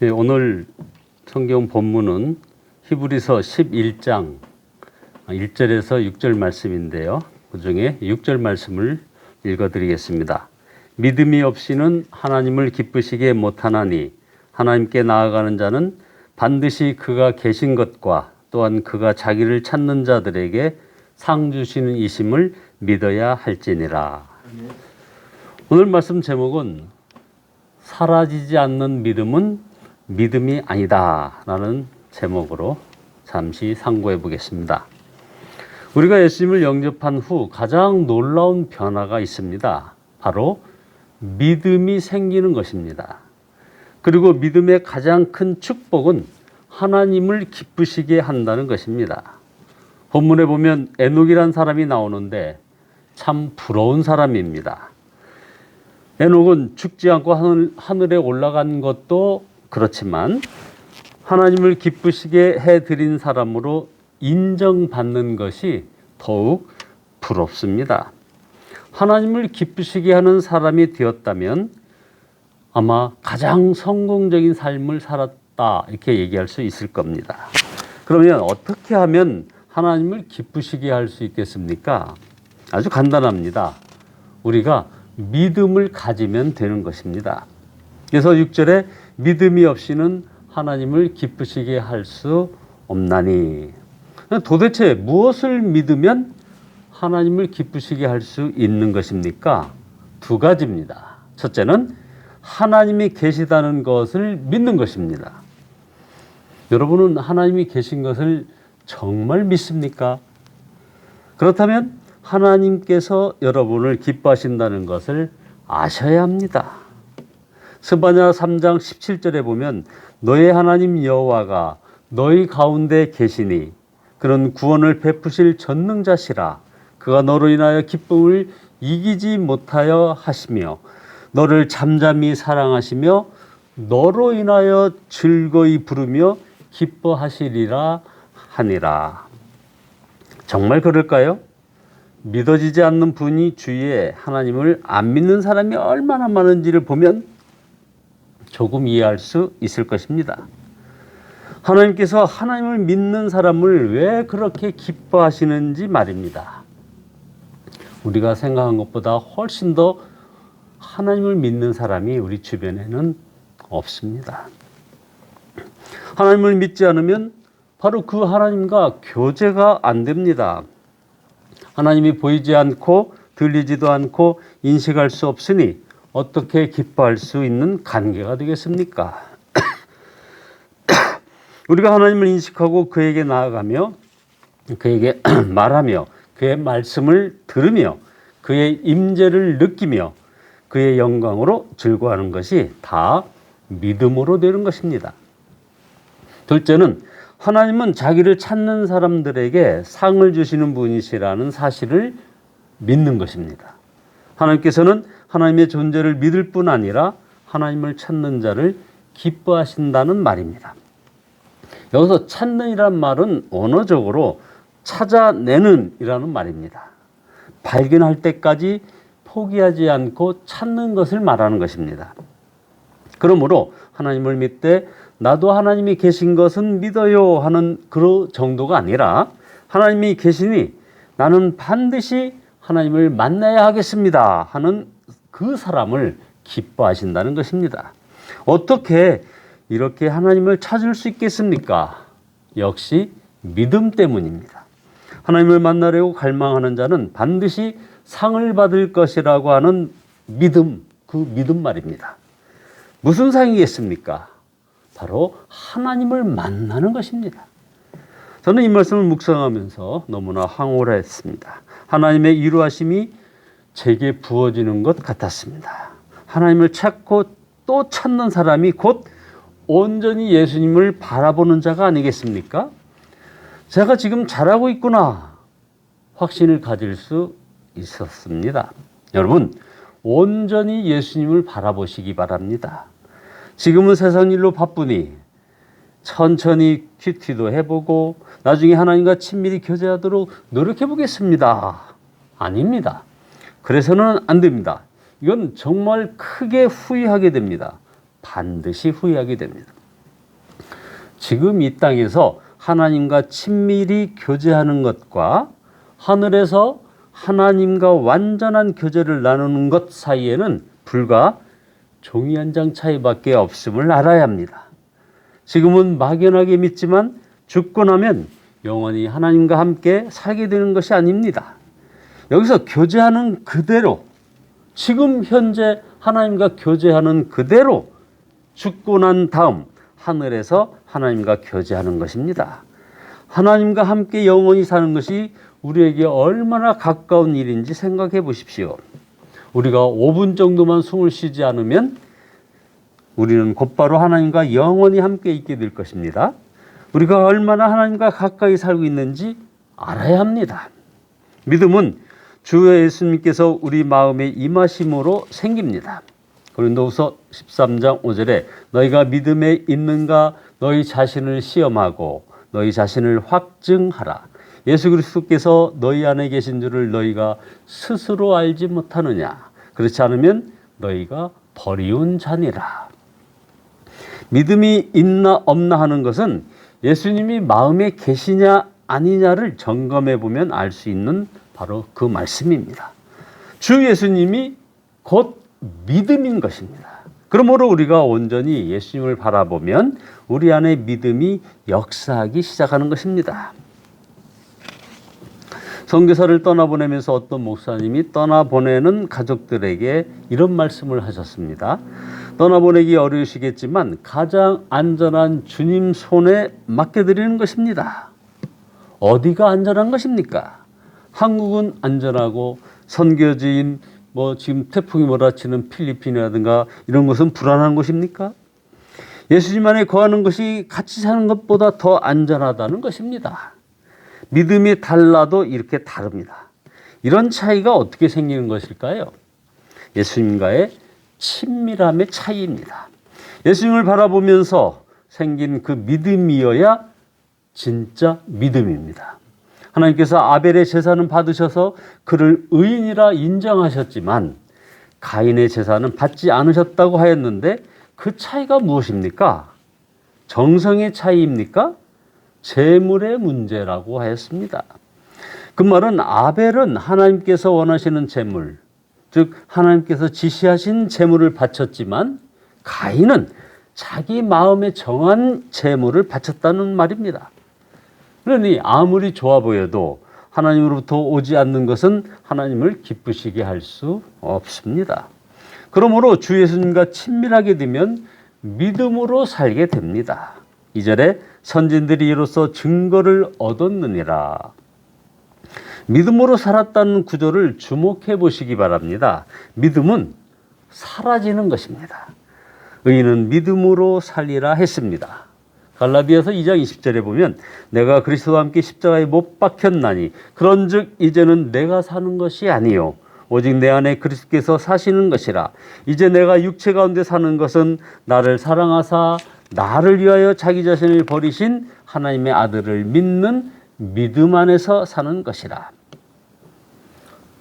네, 오늘 성경 본문은 히브리서 11장 1절에서 6절 말씀인데요. 그 중에 6절 말씀을 읽어드리겠습니다. 믿음이 없이는 하나님을 기쁘시게 못하나니 하나님께 나아가는 자는 반드시 그가 계신 것과 또한 그가 자기를 찾는 자들에게 상 주시는 이심을 믿어야 할지니라. 오늘 말씀 제목은 사라지지 않는 믿음은 믿음이 아니다 라는 제목으로 잠시 상고해 보겠습니다. 우리가 예수님을 영접한 후 가장 놀라운 변화가 있습니다. 바로 믿음이 생기는 것입니다. 그리고 믿음의 가장 큰 축복은 하나님을 기쁘시게 한다는 것입니다. 본문에 보면 에녹이란 사람이 나오는데 참 부러운 사람입니다. 에녹은 죽지 않고 하늘에 올라간 것도 그렇지만 하나님을 기쁘시게 해드린 사람으로 인정받는 것이 더욱 부럽습니다. 하나님을 기쁘시게 하는 사람이 되었다면 아마 가장 성공적인 삶을 살았다 이렇게 얘기할 수 있을 겁니다. 그러면 어떻게 하면 하나님을 기쁘시게 할 수 있겠습니까? 아주 간단합니다. 우리가 믿음을 가지면 되는 것입니다. 그래서 6절에 믿음이 없이는 하나님을 기쁘시게 할 수 없나니. 도대체 무엇을 믿으면 하나님을 기쁘시게 할 수 있는 것입니까? 두 가지입니다. 첫째는 하나님이 계시다는 것을 믿는 것입니다. 여러분은 하나님이 계신 것을 정말 믿습니까? 그렇다면 하나님께서 여러분을 기뻐하신다는 것을 아셔야 합니다. 스바냐 3장 17절에 보면 너의 하나님 여호와가 너희 가운데 계시니 그는 구원을 베푸실 전능자시라. 그가 너로 인하여 기쁨을 이기지 못하여 하시며 너를 잠잠히 사랑하시며 너로 인하여 즐거이 부르며 기뻐하시리라 하니라. 정말 그럴까요? 믿어지지 않는 분이 주위에 하나님을 안 믿는 사람이 얼마나 많은지를 보면 조금 이해할 수 있을 것입니다. 하나님께서 하나님을 믿는 사람을 왜 그렇게 기뻐하시는지 말입니다. 우리가 생각한 것보다 훨씬 더 하나님을 믿는 사람이 우리 주변에는 없습니다. 하나님을 믿지 않으면 바로 그 하나님과 교제가 안 됩니다. 하나님이 보이지 않고 들리지도 않고 인식할 수 없으니 어떻게 기뻐할 수 있는 관계가 되겠습니까? 우리가 하나님을 인식하고 그에게 나아가며 그에게 말하며 그의 말씀을 들으며 그의 임재를 느끼며 그의 영광으로 즐거워하는 것이 다 믿음으로 되는 것입니다. 둘째는 하나님은 자기를 찾는 사람들에게 상을 주시는 분이시라는 사실을 믿는 것입니다. 하나님께서는 하나님의 존재를 믿을 뿐 아니라 하나님을 찾는 자를 기뻐하신다는 말입니다. 여기서 찾는 이란 말은 언어적으로 찾아내는 이라는 말입니다. 발견할 때까지 포기하지 않고 찾는 것을 말하는 것입니다. 그러므로 하나님을 믿되 나도 하나님이 계신 것은 믿어요 하는 그 정도가 아니라 하나님이 계시니 나는 반드시 하나님을 만나야 하겠습니다 하는 그 사람을 기뻐하신다는 것입니다. 어떻게 이렇게 하나님을 찾을 수 있겠습니까? 역시 믿음 때문입니다. 하나님을 만나려고 갈망하는 자는 반드시 상을 받을 것이라고 하는 믿음, 그 믿음 말입니다. 무슨 상이겠습니까? 바로 하나님을 만나는 것입니다. 저는 이 말씀을 묵상하면서 너무나 황홀했습니다. 하나님의 이루하심이 제게 부어지는 것 같았습니다. 하나님을 찾고 또 찾는 사람이 곧 온전히 예수님을 바라보는 자가 아니겠습니까? 제가 지금 잘하고 있구나 확신을 가질 수 있었습니다. 여러분, 온전히 예수님을 바라보시기 바랍니다. 지금은 세상 일로 바쁘니 천천히 큐티도 해보고 나중에 하나님과 친밀히 교제하도록 노력해 보겠습니다. 아닙니다. 그래서는 안 됩니다. 이건 정말 크게 후회하게 됩니다. 반드시 후회하게 됩니다. 지금 이 땅에서 하나님과 친밀히 교제하는 것과 하늘에서 하나님과 완전한 교제를 나누는 것 사이에는 불과 종이 한 장 차이밖에 없음을 알아야 합니다. 지금은 막연하게 믿지만 죽고 나면 영원히 하나님과 함께 살게 되는 것이 아닙니다. 여기서 교제하는 그대로, 지금 현재 하나님과 교제하는 그대로 죽고 난 다음 하늘에서 하나님과 교제하는 것입니다. 하나님과 함께 영원히 사는 것이 우리에게 얼마나 가까운 일인지 생각해 보십시오. 우리가 5분 정도만 숨을 쉬지 않으면 우리는 곧바로 하나님과 영원히 함께 있게 될 것입니다. 우리가 얼마나 하나님과 가까이 살고 있는지 알아야 합니다. 믿음은 주 예수님께서 우리 마음에 임하심으로 생깁니다. 고린도후서 13장 5절에 너희가 믿음에 있는가 너희 자신을 시험하고 너희 자신을 확증하라. 예수 그리스도께서 너희 안에 계신 줄을 너희가 스스로 알지 못하느냐. 그렇지 않으면 너희가 버리운 자니라. 믿음이 있나 없나 하는 것은 예수님이 마음에 계시냐 아니냐를 점검해 보면 알 수 있는 바로 그 말씀입니다. 주 예수님이 곧 믿음인 것입니다. 그러므로 우리가 온전히 예수님을 바라보면 우리 안에 믿음이 역사하기 시작하는 것입니다. 선교사를 떠나보내면서 어떤 목사님이 떠나보내는 가족들에게 이런 말씀을 하셨습니다. 떠나보내기 어려우시겠지만 가장 안전한 주님 손에 맡겨드리는 것입니다. 어디가 안전한 것입니까? 한국은 안전하고 선교지인 지금 태풍이 몰아치는 필리핀이라든가 이런 곳은 불안한 곳입니까? 예수님 안에 거하는 것이 같이 사는 것보다 더 안전하다는 것입니다. 믿음이 달라도 이렇게 다릅니다. 이런 차이가 어떻게 생기는 것일까요? 예수님과의 친밀함의 차이입니다. 예수님을 바라보면서 생긴 그 믿음이어야 진짜 믿음입니다. 하나님께서 아벨의 제사는 받으셔서 그를 의인이라 인정하셨지만 가인의 제사는 받지 않으셨다고 하였는데 그 차이가 무엇입니까? 정성의 차이입니까? 재물의 문제라고 하였습니다. 그 말은 아벨은 하나님께서 원하시는 재물, 즉 하나님께서 지시하신 재물을 바쳤지만 가인은 자기 마음에 정한 재물을 바쳤다는 말입니다. 그러니 아무리 좋아 보여도 하나님으로부터 오지 않는 것은 하나님을 기쁘시게 할 수 없습니다. 그러므로 주 예수님과 친밀하게 되면 믿음으로 살게 됩니다. 2절에 선진들이 이로써 증거를 얻었느니라. 믿음으로 살았다는 구절을 주목해 보시기 바랍니다. 믿음은 사라지는 것입니다. 의인은 믿음으로 살리라 했습니다. 갈라디아서 2장 20절에 보면 내가 그리스도와 함께 십자가에 못 박혔나니 그런즉 이제는 내가 사는 것이 아니요 오직 내 안에 그리스도께서 사시는 것이라. 이제 내가 육체 가운데 사는 것은 나를 사랑하사 나를 위하여 자기 자신을 버리신 하나님의 아들을 믿는 믿음 안에서 사는 것이라.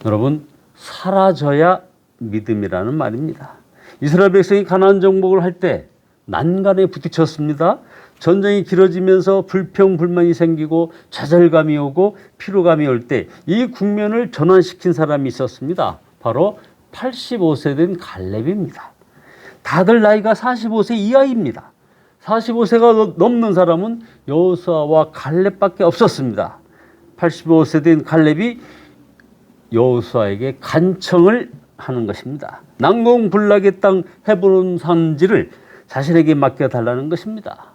여러분, 사라져야 믿음이라는 말입니다. 이스라엘 백성이 가나안 정복을 할 때 난간에 부딪혔습니다. 전쟁이 길어지면서 불평불만이 생기고 좌절감이 오고 피로감이 올 때 이 국면을 전환시킨 사람이 있었습니다. 바로 85세 된 갈렙입니다. 다들 나이가 45세 이하입니다. 45세가 넘는 사람은 여호수아와 갈렙밖에 없었습니다. 85세 된 갈렙이 여호수아에게 간청을 하는 것입니다. 난공불락의 땅 헤브론 산지를 자신에게 맡겨달라는 것입니다.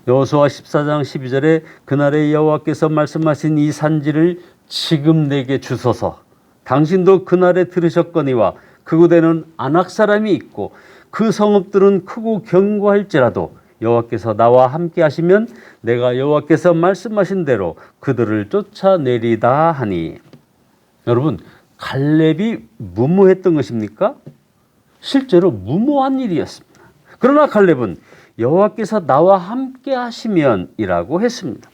여호수아 14장 12절에 그날에 여호와께서 말씀하신 이 산지를 지금 내게 주소서. 당신도 그날에 들으셨거니와 그곳에는 아낙 사람이 있고 그 성읍들은 크고 견고할지라도 여호와께서 나와 함께 하시면 내가 여호와께서 말씀하신 대로 그들을 쫓아내리다 하니. 여러분, 갈렙이 무모했던 것입니까? 실제로 무모한 일이었습니다. 그러나 갈렙은 여호와께서 나와 함께 하시면이라고 했습니다.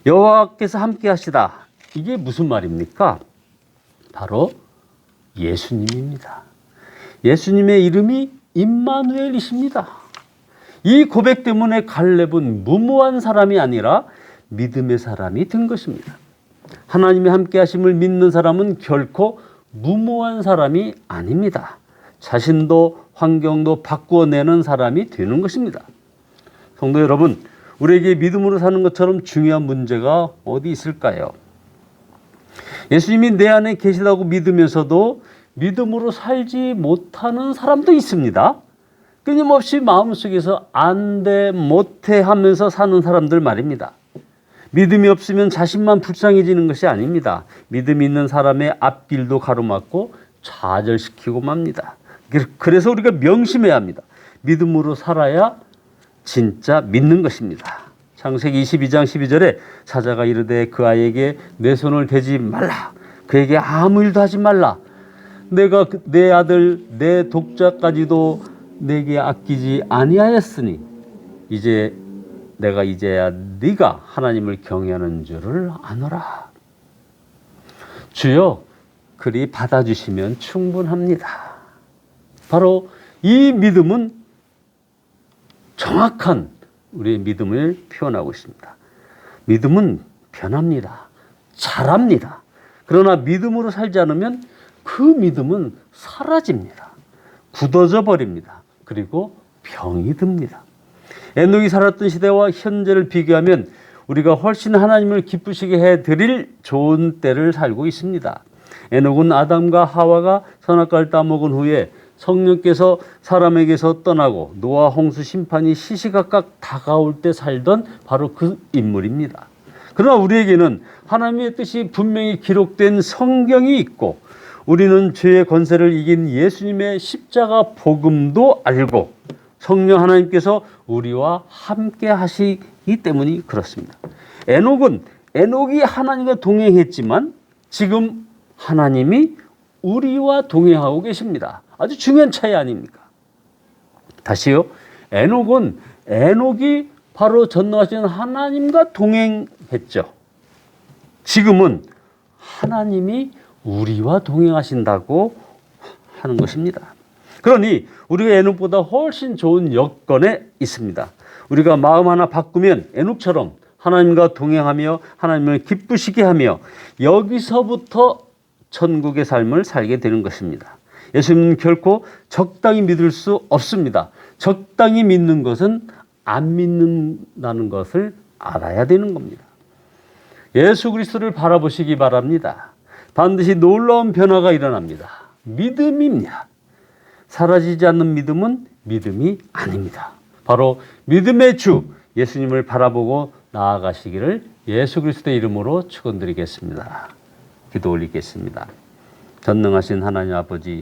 여호와께서 함께 하시다. 이게 무슨 말입니까? 바로 예수님입니다. 예수님의 이름이 임마누엘이십니다. 이 고백 때문에 갈렙은 무모한 사람이 아니라 믿음의 사람이 된 것입니다. 하나님의 함께 하심을 믿는 사람은 결코 무모한 사람이 아닙니다. 자신도 환경도 바꾸어내는 사람이 되는 것입니다. 성도 여러분, 우리에게 믿음으로 사는 것처럼 중요한 문제가 어디 있을까요? 예수님이 내 안에 계시다고 믿으면서도 믿음으로 살지 못하는 사람도 있습니다. 끊임없이 마음속에서 안 돼, 못해 하면서 사는 사람들 말입니다. 믿음이 없으면 자신만 불쌍해지는 것이 아닙니다. 믿음이 있는 사람의 앞길도 가로막고 좌절시키고 맙니다. 그래서 우리가 명심해야 합니다. 믿음으로 살아야 진짜 믿는 것입니다. 창세기 22장 12절에 사자가 이르되 그 아이에게 내 손을 대지 말라. 그에게 아무 일도 하지 말라. 내가 내 아들 내 독자까지도 내게 아끼지 아니하였으니 내가 이제야 네가 하나님을 경외하는 줄을 아노라. 주여 그리 받아주시면 충분합니다. 바로 이 믿음은 정확한 우리의 믿음을 표현하고 있습니다. 믿음은 변합니다. 자랍니다. 그러나 믿음으로 살지 않으면 그 믿음은 사라집니다. 굳어져 버립니다. 그리고 병이 듭니다. 에녹이 살았던 시대와 현재를 비교하면 우리가 훨씬 하나님을 기쁘시게 해드릴 좋은 때를 살고 있습니다. 에녹은 아담과 하와가 선악과를 따먹은 후에 성령께서 사람에게서 떠나고 노아 홍수 심판이 시시각각 다가올 때 살던 바로 그 인물입니다. 그러나 우리에게는 하나님의 뜻이 분명히 기록된 성경이 있고 우리는 죄의 권세를 이긴 예수님의 십자가 복음도 알고 성령 하나님께서 우리와 함께 하시기 때문이 그렇습니다. 에녹이 하나님과 동행했지만 지금 하나님이 우리와 동행하고 계십니다. 아주 중요한 차이 아닙니까? 다시요. 에녹이 바로 전능하신 하나님과 동행했죠. 지금은 하나님이 우리와 동행하신다고 하는 것입니다. 그러니 우리가 에녹보다 훨씬 좋은 여건에 있습니다. 우리가 마음 하나 바꾸면 에녹처럼 하나님과 동행하며 하나님을 기쁘시게 하며 여기서부터 천국의 삶을 살게 되는 것입니다. 예수님은 결코 적당히 믿을 수 없습니다. 적당히 믿는 것은 안 믿는다는 것을 알아야 되는 겁니다. 예수 그리스도를 바라보시기 바랍니다. 반드시 놀라운 변화가 일어납니다. 믿음입니다. 사라지지 않는 믿음은 믿음이 아닙니다. 바로 믿음의 주 예수님을 바라보고 나아가시기를 예수 그리스도의 이름으로 축원드리겠습니다. 기도 올리겠습니다. 전능하신 하나님 아버지,